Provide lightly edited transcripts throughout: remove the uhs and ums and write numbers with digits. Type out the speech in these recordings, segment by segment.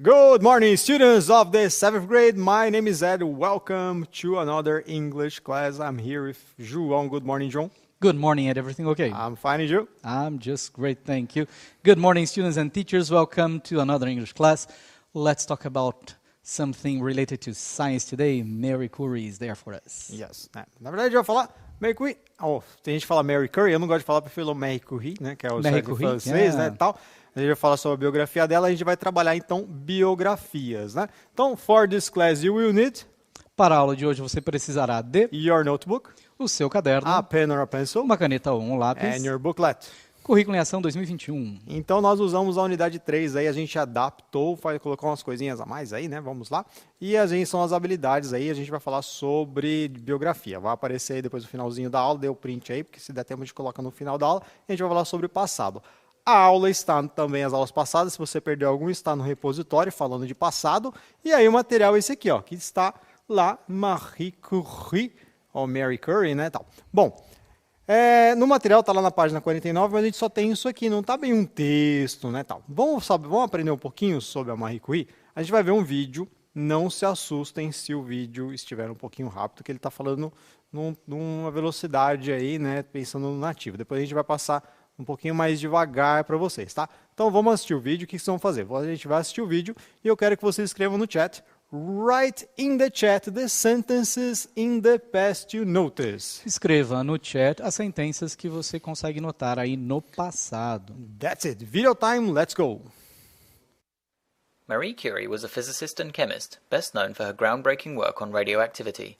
Good morning, students of the 7th grade. My name is Ed. Welcome to another English class. I'm here with João. Good morning, João. Good morning, Ed. Everything okay? I'm fine, and you? I'm just great, thank you. Good morning, students and teachers. Welcome to another English class. Let's talk about something related to science today. Marie Curie is there for us. Yes. Na verdade, eu vou falar Marie Curie. Tem gente que fala Marie Curie. Eu não gosto de falar, prefiro Marie Curie, né? Que é o Marie certo Curie, francês, yeah. né? Tal. A gente vai falar sobre a biografia dela. A gente vai trabalhar, então, biografias, né? Então, for this class, you will need... Para a aula de hoje, você precisará de your notebook, o seu caderno, a pen or a pencil, uma caneta ou um lápis, and your booklet. Currículo em Ação 2021. Então, nós usamos a unidade 3 aí, a gente adaptou, colocou umas coisinhas a mais aí, né? Vamos lá. E a gente são as habilidades aí, a gente vai falar sobre biografia. Vai aparecer aí depois do finalzinho da aula, dê o print aí, porque se der tempo a gente coloca no final da aula. A gente vai falar sobre o passado. A aula está também, as aulas passadas, se você perdeu algum, está no repositório, falando de passado. E aí o material é esse aqui, ó, que está lá, Marie Curie, ou Mary Curie, né, tal. Bom, no material está lá na página 49, mas a gente só tem isso aqui, não está bem um texto, né, tal. Vamos aprender um pouquinho sobre a Marie Curie? A gente vai ver um vídeo, não se assustem se o vídeo estiver um pouquinho rápido, que ele está falando numa velocidade aí, né, pensando no nativo. Depois a gente vai passar um pouquinho mais devagar para vocês, tá? Então vamos assistir o vídeo, o que vocês vão fazer? A gente vai assistir o vídeo e eu quero que vocês escrevam no chat. Write in the chat the sentences in the past you notice. Escreva no chat as sentenças que você consegue notar aí no passado. That's it. Video time, let's go. Marie Curie was a physicist and chemist, best known for her groundbreaking work on radioactivity.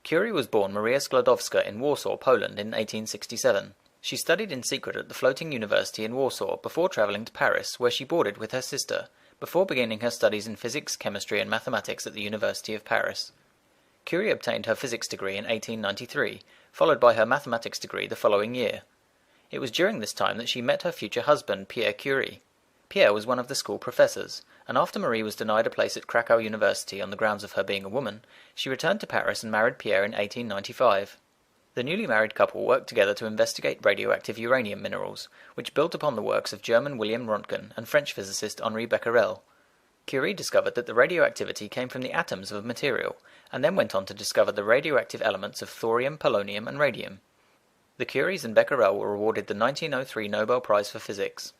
Curie was born Maria Sklodowska in Warsaw, Poland in 1867. She studied in secret at the Floating University in Warsaw before travelling to Paris, where she boarded with her sister, before beginning her studies in physics, chemistry and mathematics at the University of Paris. Curie obtained her physics degree in 1893, followed by her mathematics degree the following year. It was during this time that she met her future husband, Pierre Curie. Pierre was one of the school professors, and after Marie was denied a place at Krakow University on the grounds of her being a woman, she returned to Paris and married Pierre in 1895. The newly married couple worked together to investigate radioactive uranium minerals, which built upon the works of German William Röntgen and French physicist Henri Becquerel. Curie discovered that the radioactivity came from the atoms of material, and then went on to discover the radioactive elements of thorium, polonium and radium. The Curies and Becquerel were awarded the 1903 Nobel Prize for Physics.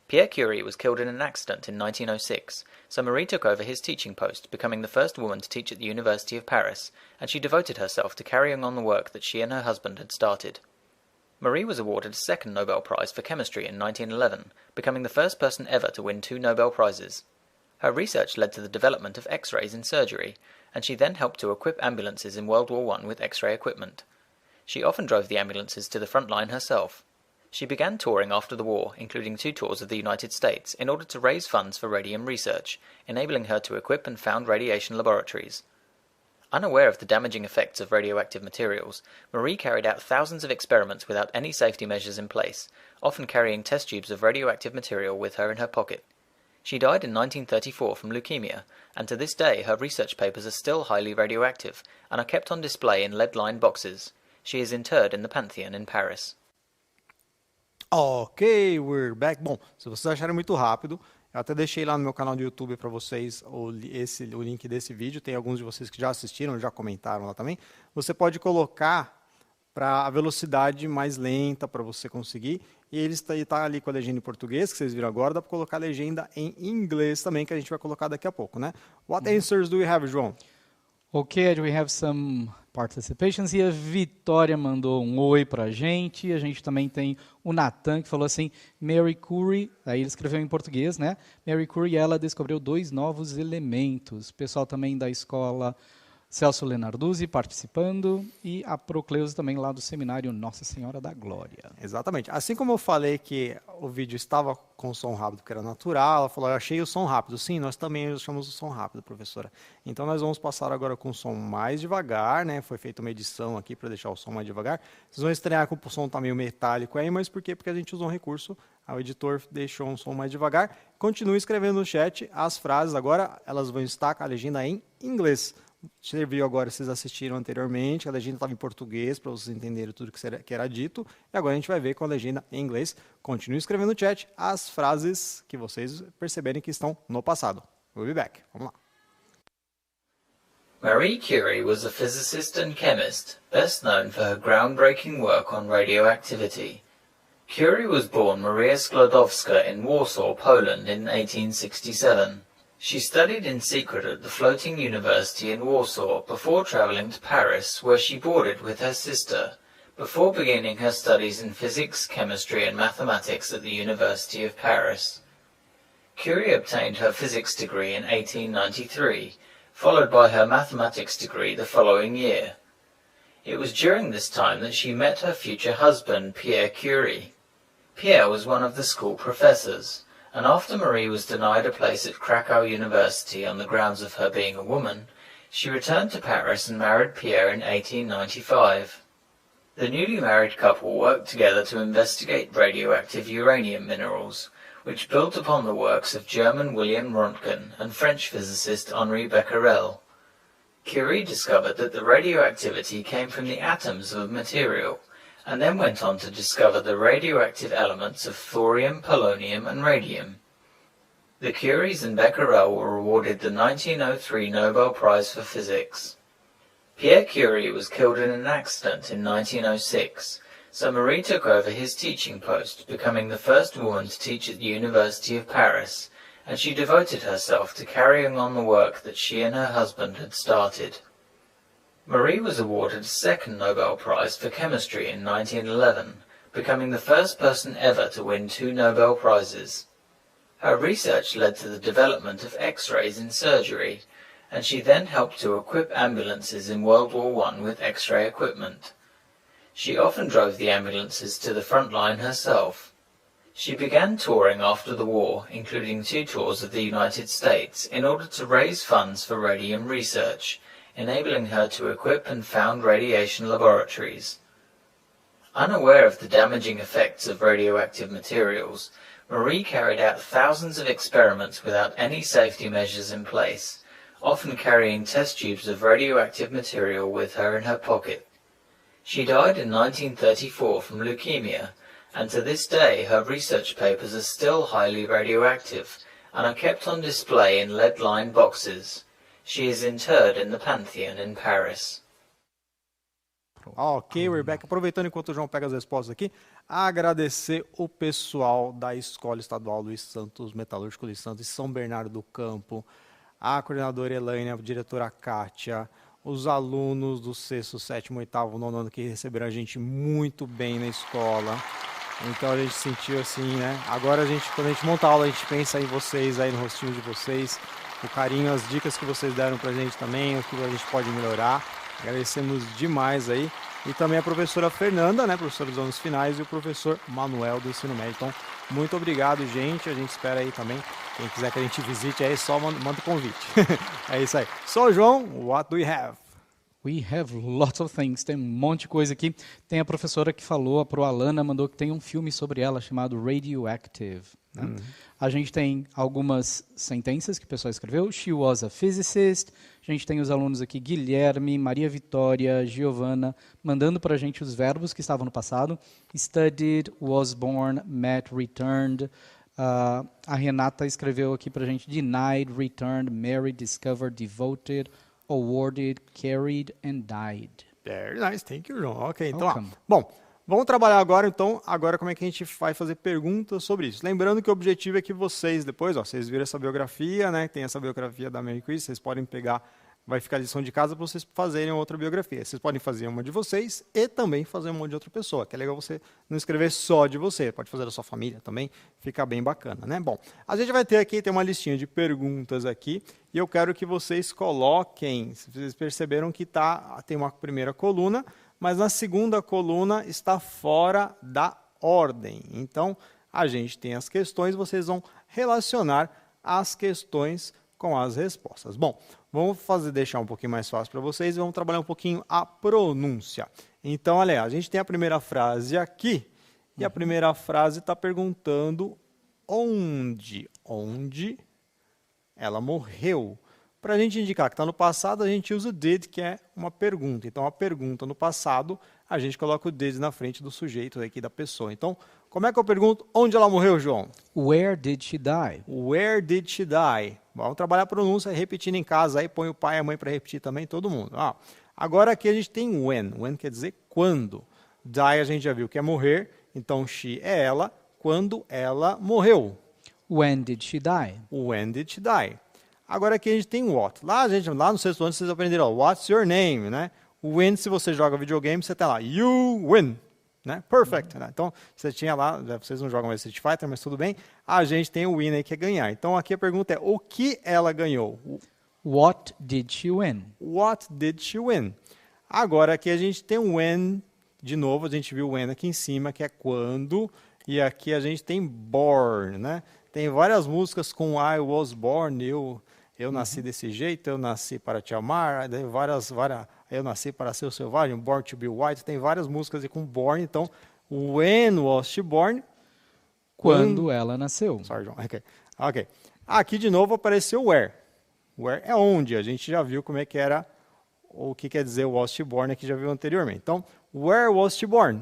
Pierre Curie was killed in an accident in 1906, so Marie took over his teaching post, becoming the first woman to teach at the University of Paris, and she devoted herself to carrying on the work that she and her husband had started. Marie was awarded a second Nobel Prize for Chemistry in 1911, becoming the first person ever to win 2 Nobel Prizes. Her research led to the development of X-rays in surgery, and she then helped to equip ambulances in World War I with X-ray equipment. She often drove the ambulances to the front line herself. She began touring after the war, including 2 tours of the United States, in order to raise funds for radium research, enabling her to equip and found radiation laboratories. Unaware of the damaging effects of radioactive materials, Marie carried out thousands of experiments without any safety measures in place, often carrying test tubes of radioactive material with her in her pocket. She died in 1934 from leukemia, and to this day her research papers are still highly radioactive, and are kept on display in lead-lined boxes. She is interred in the Pantheon in Paris. Ok, we're back. Bom, se vocês acharem muito rápido, eu até deixei lá no meu canal do YouTube para vocês o link desse vídeo. Tem alguns de vocês que já assistiram, já comentaram lá também. Você pode colocar para a velocidade mais lenta para você conseguir. E ele está ali com a legenda em português, que vocês viram agora. Dá para colocar a legenda em inglês também, que a gente vai colocar daqui a pouco, né? What answers do we have, João? Okay, Ed, we have some participations here. Vitória mandou um oi pra gente. A gente também tem o Nathan, que falou assim, Marie Curie, aí ele escreveu em português, né? Marie Curie, ela descobriu 2 novos elementos. Pessoal também da escola Celso Lenarduzzi participando e a Procleusa também lá do seminário Nossa Senhora da Glória. Exatamente. Assim como eu falei que o vídeo estava com som rápido, porque era natural, ela falou, eu achei o som rápido. Sim, nós também achamos o som rápido, professora. Então nós vamos passar agora com o som mais devagar, né? Foi feita uma edição aqui para deixar o som mais devagar. Vocês vão estranhar que o som está meio metálico aí, mas por quê? Porque a gente usou um recurso, o editor deixou um som mais devagar. Continue escrevendo no chat as frases, agora elas vão estar com a legenda em inglês. Você viu agora, vocês assistiram anteriormente, a legenda estava em português para vocês entenderem tudo que era dito. E agora a gente vai ver com a legenda em inglês. Continue escrevendo no chat as frases que vocês perceberem que estão no passado. We'll be back. Vamos lá. Marie Curie was a physicist and chemist, best known for her groundbreaking work on radioactivity. Curie was born Maria Sklodowska in Warsaw, Poland in 1867. She studied in secret at the Floating University in Warsaw before traveling to Paris, where she boarded with her sister, before beginning her studies in physics, chemistry and mathematics at the University of Paris. Curie obtained her physics degree in 1893, followed by her mathematics degree the following year. It was during this time that she met her future husband, Pierre Curie. Pierre was one of the school professors, and after Marie was denied a place at Krakow University on the grounds of her being a woman, she returned to Paris and married Pierre in 1895. The newly married couple worked together to investigate radioactive uranium minerals, which built upon the works of German William Röntgen and French physicist Henri Becquerel. Curie discovered that the radioactivity came from the atoms of material, and then went on to discover the radioactive elements of thorium, polonium and radium. The Curies and Becquerel were awarded the 1903 Nobel Prize for Physics. Pierre Curie was killed in an accident in 1906, so Marie took over his teaching post, becoming the first woman to teach at the University of Paris, and she devoted herself to carrying on the work that she and her husband had started. Marie was awarded a second Nobel Prize for Chemistry in 1911, becoming the first person ever to win 2 Nobel Prizes. Her research led to the development of X-rays in surgery, and she then helped to equip ambulances in World War I with X-ray equipment. She often drove the ambulances to the front line herself. She began touring after the war, including 2 tours of the United States, in order to raise funds for radium research, enabling her to equip and found radiation laboratories. Unaware of the damaging effects of radioactive materials, Marie carried out thousands of experiments without any safety measures in place, often carrying test tubes of radioactive material with her in her pocket. She died in 1934 from leukemia, and to this day her research papers are still highly radioactive and are kept on display in lead-lined boxes. She is interred in the Pantheon in Paris. Ok, we're back. Aproveitando enquanto o João pega as respostas aqui, agradecer o pessoal da Escola Estadual Luiz Santos, Metalúrgico Luiz Santos, de São Bernardo do Campo, a coordenadora Elaine, a diretora Kátia, os alunos do 6º, 7º, 8º, 9º ano que receberam a gente muito bem na escola. Então a gente sentiu assim, né? Agora quando a gente monta a aula, a gente pensa em vocês, aí no rostinho de vocês, o carinho, as dicas que vocês deram pra gente também, o que a gente pode melhorar. Agradecemos demais aí. E também a professora Fernanda, né, professora dos anos finais, e o professor Manuel do ensino médio. Então, muito obrigado, gente. A gente espera aí também. Quem quiser que a gente visite aí, só manda o convite. É isso aí. So, João, what do we have? We have lots of things. Tem um monte de coisa aqui. Tem a professora que falou, a Alana, mandou que tem um filme sobre ela chamado Radioactive. Né? A gente tem algumas sentenças que o pessoal escreveu. She was a physicist. A gente tem os alunos aqui, Guilherme, Maria Vitória, Giovana, mandando para a gente os verbos que estavam no passado. Studied, was born, met, returned. A Renata escreveu aqui para a gente denied, returned, married, discovered, devoted, awarded, carried and died. Very nice, thank you, João. Ok, então, bom, vamos trabalhar agora, então, como é que a gente vai fazer perguntas sobre isso. Lembrando que o objetivo é que vocês, depois, vocês viram essa biografia, né, tem essa biografia da Marie Curie, vocês podem pegar, vai ficar a lição de casa para vocês fazerem outra biografia. Vocês podem fazer uma de vocês e também fazer uma de outra pessoa, que é legal você não escrever só de você, pode fazer da sua família também, fica bem bacana, né? Bom, a gente vai ter aqui, tem uma listinha de perguntas aqui, e eu quero que vocês coloquem, vocês perceberam que tem uma primeira coluna, mas na segunda coluna está fora da ordem. Então, a gente tem as questões, vocês vão relacionar as questões com as respostas. Bom, vamos deixar um pouquinho mais fácil para vocês e vamos trabalhar um pouquinho a pronúncia. Então, olha, a gente tem a primeira frase aqui, e a primeira frase está perguntando onde ela morreu. Para a gente indicar que está no passado, a gente usa o did, que é uma pergunta. Então, a pergunta no passado, a gente coloca o did na frente do sujeito aqui da pessoa. Então, Como é que eu pergunto onde ela morreu, João? Where did she die? Where did she die? Vamos trabalhar a pronúncia repetindo em casa, aí põe o pai e a mãe para repetir também, todo mundo. Agora aqui a gente tem when. When quer dizer quando. Die a gente já viu que é morrer, então she é ela, quando ela morreu. When did she die? When did she die? Agora aqui a gente tem what. Lá no sexto ano vocês aprenderam, what's your name, né? Win, se você joga videogame, você tem lá, you win. Né? Perfect. Né? Então, você tinha lá, vocês não jogam mais Street Fighter, mas tudo bem. A gente tem o win aí que é ganhar. Então, aqui a pergunta é, o que ela ganhou? What did she win? What did she win? Agora, aqui a gente tem o when, de novo, a gente viu o when aqui em cima, que é quando, e aqui a gente tem born, né? Tem várias músicas com I was born, eu nasci desse jeito, eu nasci para te amar, várias eu nasci para ser o selvagem, Born to be White, tem várias músicas com born, então, when was she born? Quando ela nasceu. Sorry, John. Ok. Aqui de novo apareceu where. Where é onde, a gente já viu como é que era, o que quer dizer was she born, aqui já viu anteriormente. Então, where was she born?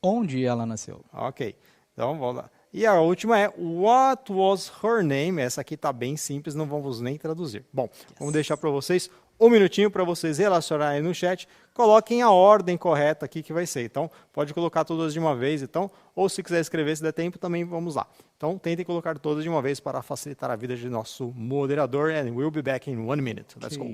Onde ela nasceu. Ok, então vamos lá. E a última é, what was her name? Essa aqui está bem simples, não vamos nem traduzir. Bom, vamos deixar para vocês um minutinho para vocês relacionarem no chat. Coloquem a ordem correta aqui que vai ser. Então, pode colocar todas de uma vez, então, ou se quiser escrever, se der tempo, também vamos lá. Então, tentem colocar todas de uma vez para facilitar a vida de nosso moderador. And we'll be back in 1 minute. Let's go.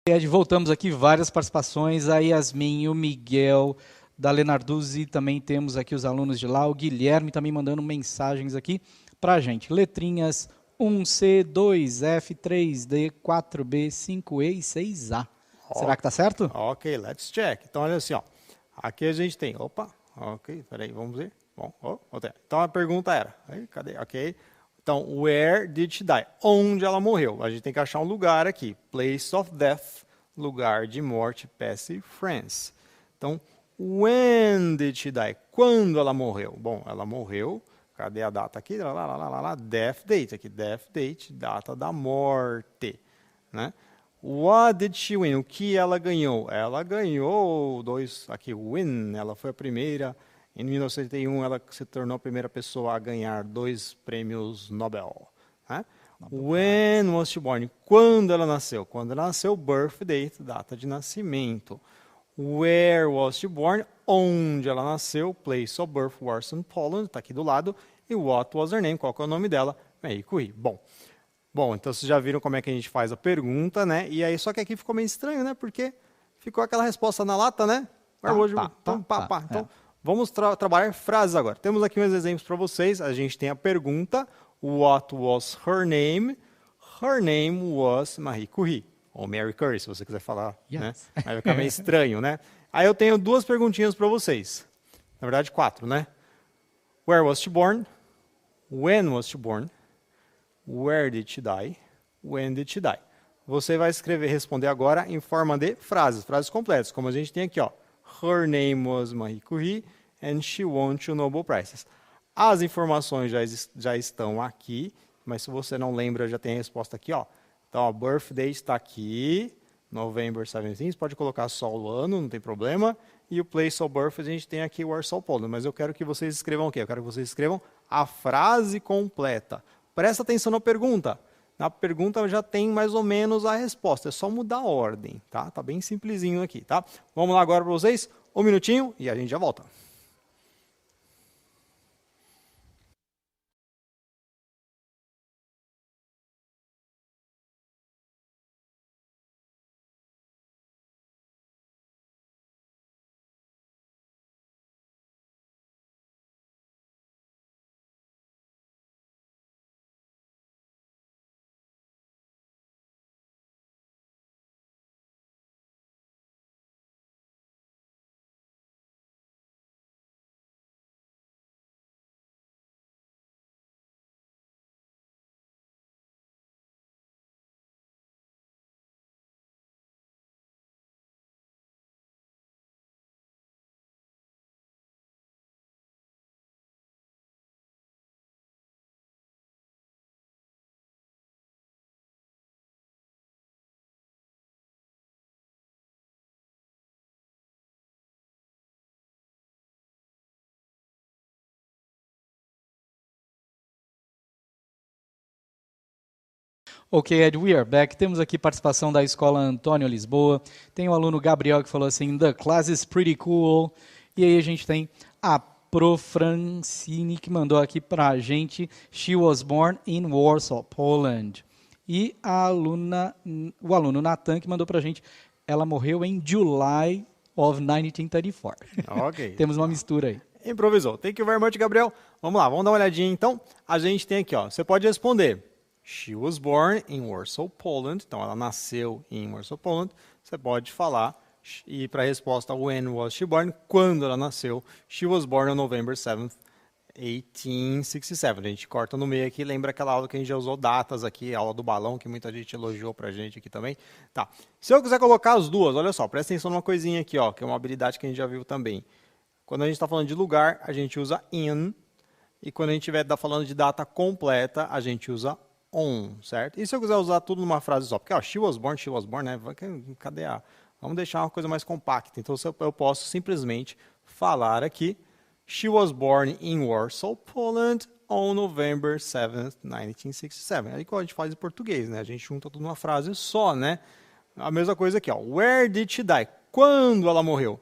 Ed, voltamos aqui, várias participações, a Yasmin, o Miguel, da Lenarduzzi, também temos aqui os alunos de lá, o Guilherme também mandando mensagens aqui para a gente. Letrinhas 1C, 2F, 3D, 4B, 5E e 6A. Será que está certo? Ok, let's check. Então, olha assim, ó. Aqui a gente tem, ok, peraí, vamos ver. Bom, então a pergunta era, cadê? Ok. Então, where did she die? Onde ela morreu? A gente tem que achar um lugar aqui. Place of death, lugar de morte, passive tense. Então, when did she die? Quando ela morreu? Bom, ela morreu, cadê a data aqui? Death date, aqui, death date, data da morte, né? What did she win? O que ela ganhou? Ela ganhou win, ela foi a primeira. Em 1981, ela se tornou a primeira pessoa a ganhar 2 prêmios Nobel. Né? When was she born? Quando ela nasceu? Quando ela nasceu, birth date, data de nascimento. Where was she born? Onde ela nasceu? Place of birth, Warsaw, Poland, está aqui do lado. E what was her name? Qual que é o nome dela? Marie Curie. Bom, então vocês já viram como é que a gente faz a pergunta, né? E aí, só que aqui ficou meio estranho, né? Porque ficou aquela resposta na lata, né? Então, vamos trabalhar frases agora. Temos aqui uns exemplos para vocês. A gente tem a pergunta, what was her name? Her name was Marie Curie. Ou Mary Curie, se você quiser falar. Yes. Né? Aí vai ficar meio estranho, né? Aí eu tenho 2 perguntinhas para vocês. Na verdade, 4, né? Where was she born? When was she born? Where did she die? When did she die? Você vai responder agora em forma de frases completas, como a gente tem aqui, ó. Her name was Marie Curie and she won 2 Nobel Prizes. As informações já estão aqui, mas se você não lembra, já tem a resposta aqui, ó. Então, a birthday está aqui, November 17, você pode colocar só o ano, não tem problema. E o place of birth, a gente tem aqui Warsaw, Poland. Mas eu quero que vocês escrevam o quê? Eu quero que vocês escrevam a frase completa. Presta atenção na pergunta. Na pergunta já tem mais ou menos a resposta. É só mudar a ordem, tá? Tá bem simplesinho aqui, tá? Vamos lá agora para vocês. 1 minutinho e a gente já volta. Ok, Ed, we are back. Temos aqui participação da Escola Antônio Lisboa. Tem o aluno Gabriel que falou assim, the class is pretty cool. E aí a gente tem a Pro Francine que mandou aqui pra gente, she was born in Warsaw, Poland. E o aluno Nathan que mandou pra gente, ela morreu em July of 1934. Ok. Temos uma mistura aí. Improvisou. Thank you very much, Gabriel. Vamos lá, vamos dar uma olhadinha então. A gente tem aqui, ó, você pode responder. She was born in Warsaw, Poland. Então, ela nasceu em Warsaw, Poland. Você pode falar, e para a resposta, when was she born? Quando ela nasceu. She was born on November 7th, 1867. A gente corta no meio aqui, lembra aquela aula que a gente já usou datas aqui, a aula do balão, que muita gente elogiou pra gente aqui também. Tá. Se eu quiser colocar as duas, olha só, presta atenção numa coisinha aqui, ó, que é uma habilidade que a gente já viu também. Quando a gente está falando de lugar, a gente usa in. E quando a gente estiver falando de data completa, a gente usa on, certo? E se eu quiser usar tudo numa frase só? Porque, ó, she was born, né? Cadê a... Vamos deixar uma coisa mais compacta. Então, eu posso simplesmente falar aqui, she was born in Warsaw, Poland, on November 7th, 1967. Aí, quando a gente faz em português, né? A gente junta tudo numa frase só, né? A mesma coisa aqui, ó. Where did she die? Quando ela morreu?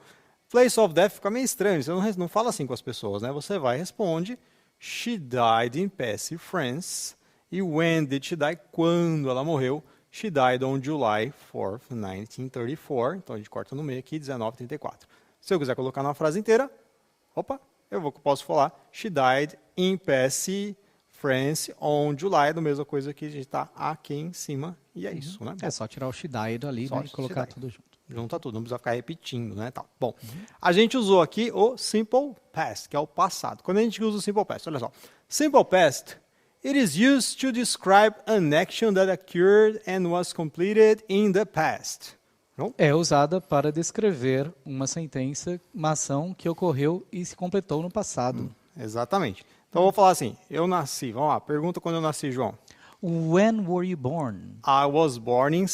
Place of death fica meio estranho. Você não fala assim com as pessoas, né? Você vai e responde, she died in Passy, France. E when did she die? Quando ela morreu? She died on July 4th, 1934. Então, a gente corta no meio aqui, 1934. Se eu quiser colocar na frase inteira, posso falar, she died in Passy, France, on July. Da mesma coisa que a gente está aqui em cima. E é isso, né? É só tirar o she died ali, né, e colocar tudo junto. Junta tudo, não precisa ficar repetindo, né? Tá. Bom, a gente usou aqui o simple past, que é o passado. Quando a gente usa o simple past, olha só. Simple past, it is used to describe an action that occurred and was completed in the past. Não? É usada para descrever uma sentença, uma ação que ocorreu e se completou no passado. Exatamente. Então, eu vou falar assim, eu nasci. Vamos lá, pergunta quando eu nasci, João. When were you born? I was born in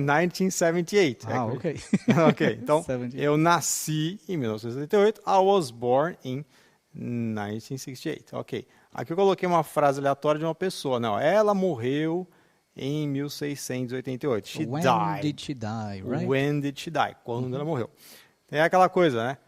1978. Ok. Ok, então 78. eu nasci em 1978. I was born in 1968. Ok. Aqui eu coloquei uma frase aleatória de uma pessoa. Não, ela morreu em 1688. She When died. did she die, right? When did she die? Quando ela morreu. Tem aquela coisa, né?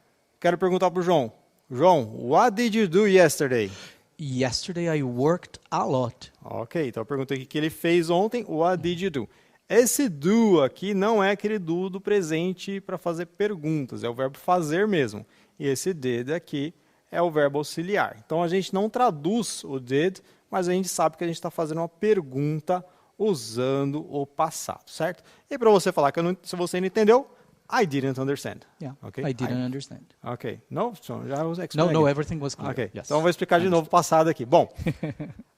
Quero perguntar pro João. João, what did you do yesterday? Yesterday I worked a lot. Ok, então eu perguntei o que ele fez ontem. What did you do? Esse do aqui não é aquele do presente para fazer perguntas, é o verbo fazer mesmo. E esse did aqui é o verbo auxiliar. Então a gente não traduz o did, mas a gente sabe que a gente está fazendo uma pergunta usando o passado, certo? E para você falar que se você não entendeu, I didn't understand. Yeah, Okay? I didn't understand. Ok. No, so já was explaining. No, everything was clear. Ok, Yes. então eu vou explicar de novo o passado aqui. Bom,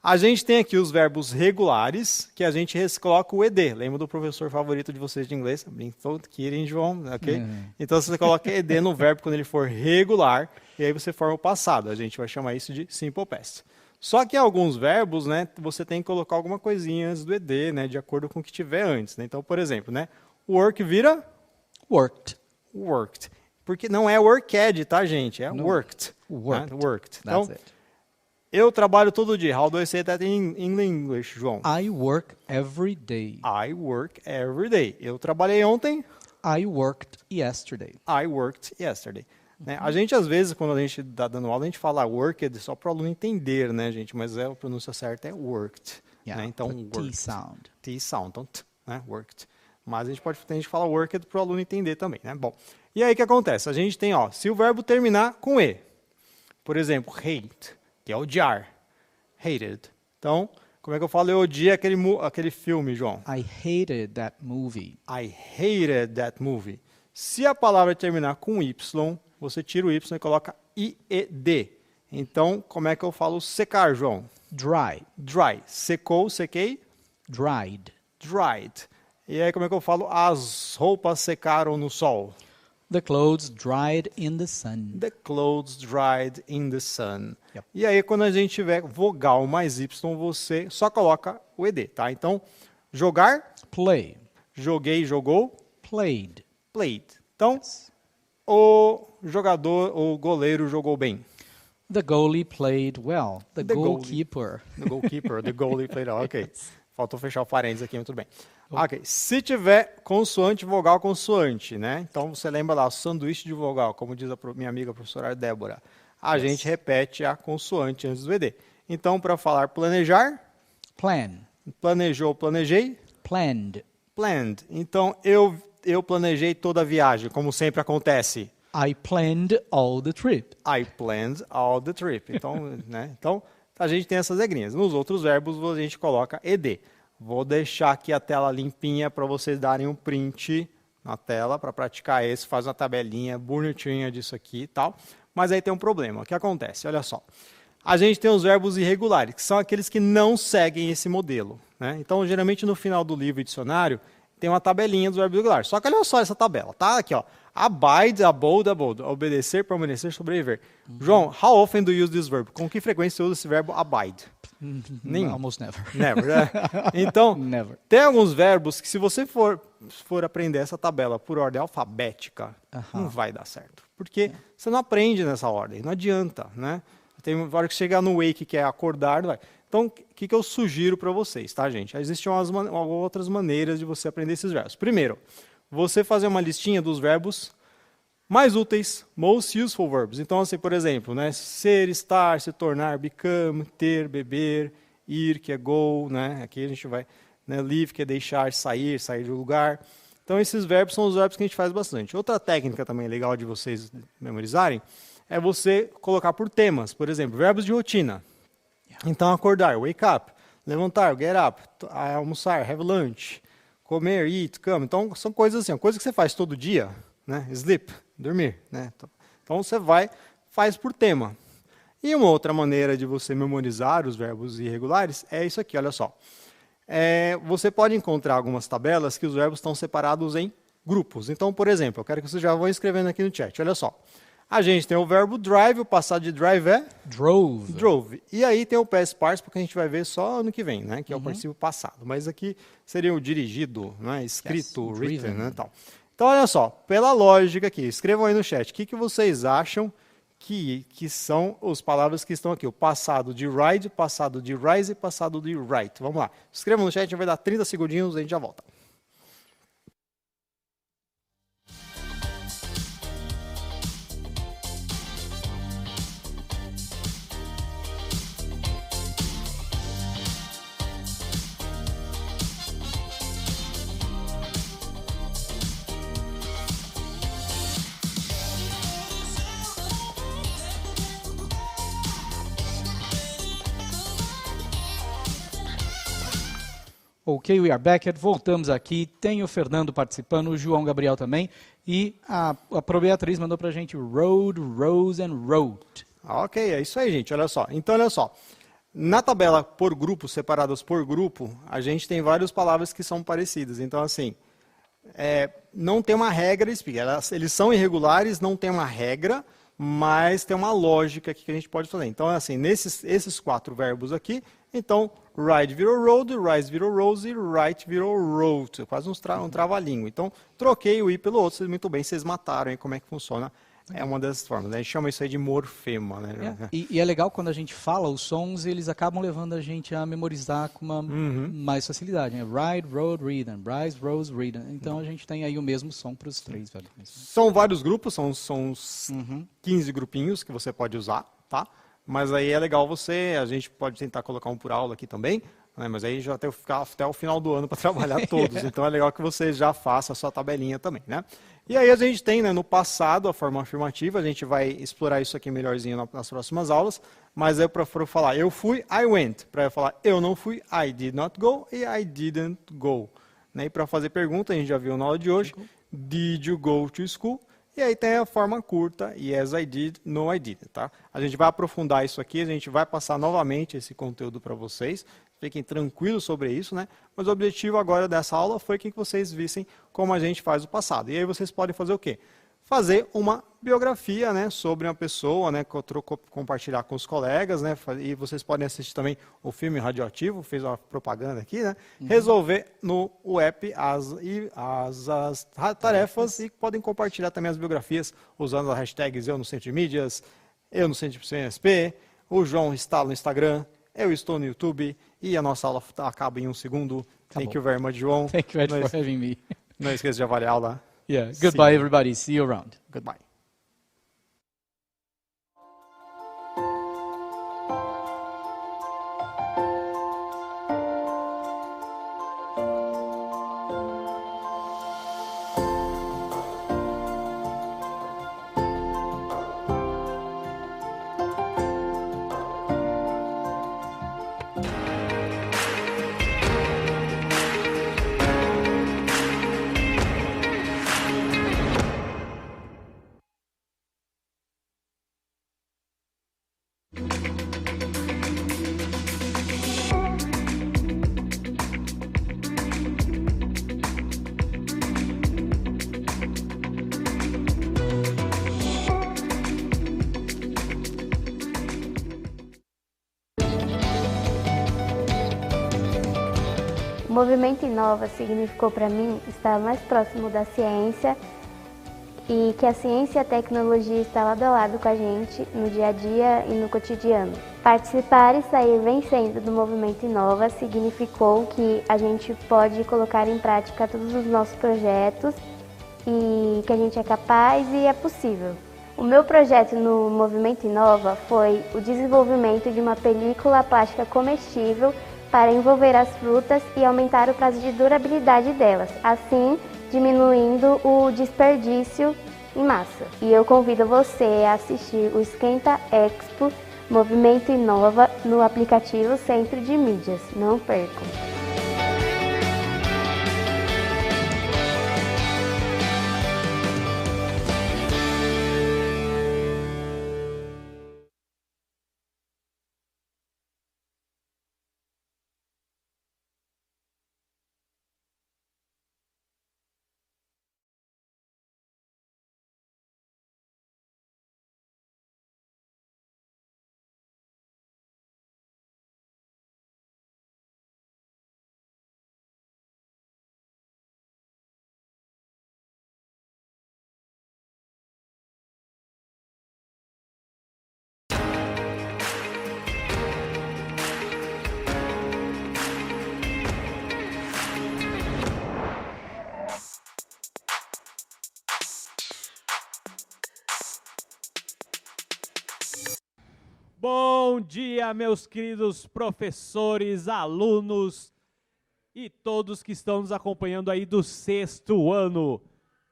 a gente tem aqui os verbos regulares, que a gente coloca o ed. Lembra do professor favorito de vocês de inglês? Brinfeld, Kirin, João, ok? Então você coloca ed no verbo quando ele for regular, e aí você forma o passado. A gente vai chamar isso de simple past. Só que em alguns verbos, né, você tem que colocar alguma coisinha antes do ed, né, de acordo com o que tiver antes. Né? Então, por exemplo, né, work vira... Worked. Worked. Porque não é worked, tá, gente? É worked. Worked. Né? Worked. That's Então, it. eu trabalho todo dia. How do I say that in English, João? I work every day. I work every day. Eu trabalhei ontem. I worked yesterday. I worked yesterday. Né? A gente, às vezes, quando a gente está dando aula, a gente fala worked só para o aluno entender, né, gente? Mas a pronúncia certa é worked. Yeah, Né? Então, the worked. T sound. T sound. Então, né? Worked. Mas a gente fala worked para o aluno entender também, né? Bom, e aí o que acontece? A gente tem, ó, se o verbo terminar com E, por exemplo, hate, que é odiar, hated. Então, como é que eu falo? Eu odiei aquele filme, João. I hated that movie. I hated that movie. Se a palavra terminar com Y, você tira o Y e coloca IED. Então, como é que eu falo secar, João? Dry. Dry. Secou, sequei? Dried. Dried. E aí, como é que eu falo? As roupas secaram no sol. The clothes dried in the sun. The clothes dried in the sun. Yep. E aí, quando a gente tiver vogal mais Y, você só coloca o ED, tá? Então, jogar, Play. joguei, jogou, Played. played. Então, o jogador, o goleiro jogou bem. The goalie played well. The goalie. goalkeeper. The goalkeeper, the goalie played well. Ok. Faltou fechar o parênteses aqui, mas tudo bem. Ok. Se tiver consoante, vogal, consoante, né? Então você lembra lá, o sanduíche de vogal, como diz a minha amiga professora Débora. A gente repete a consoante antes do ED. Então, para falar planejar, Plan. planejou, planejei, Planned. planned. Então, eu planejei toda a viagem, como sempre acontece. I planned all the trip. I planned all the trip. Então, né? Então, a gente tem essas regrinhas. Nos outros verbos, a gente coloca ED. Vou deixar aqui a tela limpinha para vocês darem um print na tela para praticar esse. Faz uma tabelinha bonitinha disso aqui e tal. Mas aí tem um problema. O que acontece? Olha só. A gente tem os verbos irregulares, que são aqueles que não seguem esse modelo, né? Então, geralmente, no final do livro e dicionário, tem uma tabelinha dos verbos irregulares. Só que olha só essa tabela, tá? Aqui, ó. Abide, abode, obedecer, permanecer, sobreviver. João, how often do you use this verb? Com que frequência você usa esse verbo abide? Nenhum. Almost never. Never, né? Então, Never. tem alguns verbos que se você for aprender essa tabela por ordem alfabética, não vai dar certo. Porque você não aprende nessa ordem, não adianta, né? Tem uma hora que chegar no wake, que é acordar, não vai. Então, o que eu sugiro para vocês, tá, gente? Existem outras maneiras de você aprender esses verbos. Primeiro, você fazer uma listinha dos verbos mais úteis, most useful verbs. Então, assim, por exemplo, né, ser, estar, se tornar, become, ter, beber, ir, que é go, né? Aqui a gente vai, né, leave, que é deixar, sair, sair do lugar. Então, esses verbos são os verbos que a gente faz bastante. Outra técnica também legal de vocês memorizarem é você colocar por temas. Por exemplo, verbos de rotina. Então, acordar, wake up. Levantar, get up. Almoçar, have lunch. Comer, eat, come. Então, são coisas assim, coisas que você faz todo dia, né? Sleep, dormir, né? Então, você faz por tema. E uma outra maneira de você memorizar os verbos irregulares é isso aqui, olha só. Você pode encontrar algumas tabelas que os verbos estão separados em grupos. Então, por exemplo, eu quero que vocês já vão escrevendo aqui no chat, olha só. A gente tem o verbo drive, o passado de drive é? Drove. Drove. E aí tem o past participle, que a gente vai ver só ano que vem, né? Que é o particípio passado. Mas aqui seria o dirigido, né? Escrito, Yes, written, driven. né? Tal. Então, olha só, pela lógica aqui, escrevam aí no chat, o que vocês acham que são as palavras que estão aqui? O passado de ride, passado de rise e passado de write. Vamos lá. Escrevam no chat, a gente vai dar 30 segundinhos e a gente já volta. Ok, we are back. Voltamos aqui. Tem o Fernando participando, o João Gabriel também. E a Beatriz mandou pra gente road, rose and wrote. Ok, é isso aí, gente. Olha só. Então, olha só. Na tabela por grupo, separadas por grupo, a gente tem várias palavras que são parecidas. Então, assim, não tem uma regra específica. Eles são irregulares, não tem uma regra, mas tem uma lógica aqui que a gente pode fazer. Então, assim, esses 4 verbos aqui, então, ride virou road, rise virou rose, write virou wrote. Quase um trava-língua. Então, troquei o i pelo outro, vocês muito bem, vocês mataram aí como é que funciona. É uma dessas formas. A gente chama isso aí de morfema, né? E é legal quando a gente fala os sons, eles acabam levando a gente a memorizar com uma mais facilidade. Né? Ride, road, read, and rise, rose, read. Então a gente tem aí o mesmo som para os 3. Velho. São vários grupos, são uns 15 grupinhos que você pode usar, tá? Mas aí é legal a gente pode tentar colocar um por aula aqui também, né? Mas aí já tem que ficar até o final do ano para trabalhar todos. Então é legal que você já faça a sua tabelinha também, né? E aí a gente tem, né, no passado, a forma afirmativa, a gente vai explorar isso aqui melhorzinho nas próximas aulas, mas é para falar eu fui, I went. Para falar eu não fui, I did not go e I didn't go. Né? E para fazer pergunta, a gente já viu na aula de hoje, did you go to school? E aí tem a forma curta, yes I did, no I didn't, tá? A gente vai aprofundar isso aqui, a gente vai passar novamente esse conteúdo para vocês. Fiquem tranquilos sobre isso, né? Mas o objetivo agora dessa aula foi que vocês vissem como a gente faz o passado. E aí vocês podem fazer o quê? Fazer uma biografia, né, sobre uma pessoa, né, compartilhar com os colegas, né, e vocês podem assistir também o filme Radioativo, fez uma propaganda aqui, né, resolver no app as tarefas e podem compartilhar também as biografias usando as hashtags Eu no Centro de Mídias, eu no Científico CNSP, o João está no Instagram, eu estou no YouTube e a nossa aula acaba em 1 segundo. Thank you very much, João. Thank you for having me. Não esqueça de avaliar a aula. Yeah. Goodbye, everybody. See you around. Goodbye. O movimento Inova significou para mim estar mais próximo da ciência e que a ciência e a tecnologia estão lado a lado com a gente no dia a dia e no cotidiano. Participar e sair vencendo do movimento Inova significou que a gente pode colocar em prática todos os nossos projetos e que a gente é capaz e é possível. O meu projeto no movimento Inova foi o desenvolvimento de uma película plástica comestível para envolver as frutas e aumentar o prazo de durabilidade delas, assim diminuindo o desperdício em massa. E eu convido você a assistir o Esquenta Expo Movimento Inova no aplicativo Centro de Mídias. Não percam! Bom dia, meus queridos professores, alunos e todos que estão nos acompanhando aí do 6º ano.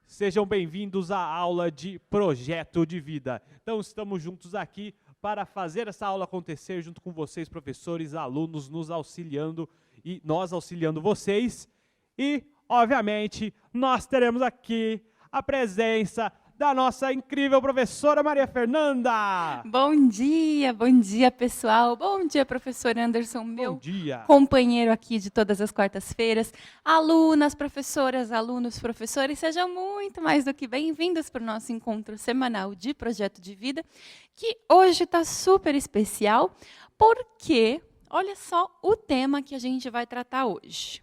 Sejam bem-vindos à aula de Projeto de Vida. Então, estamos juntos aqui para fazer essa aula acontecer junto com vocês, professores, alunos, nos auxiliando e nós auxiliando vocês. E, obviamente, nós teremos aqui a presença da nossa incrível professora Maria Fernanda. Bom dia pessoal. Bom dia, professor Anderson, meu companheiro aqui de todas as quartas-feiras. Alunas, professoras, alunos, professores, sejam muito mais do que bem-vindos para o nosso encontro semanal de Projeto de Vida, que hoje está super especial, porque, olha só o tema que a gente vai tratar hoje.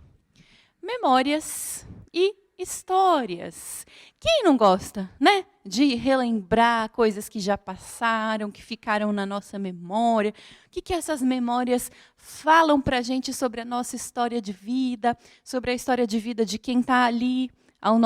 Memórias e histórias. Quem não gosta, né, de relembrar coisas que já passaram, que ficaram na nossa memória? O que essas memórias falam para a gente sobre a nossa história de vida, sobre a história de vida de quem está ali ao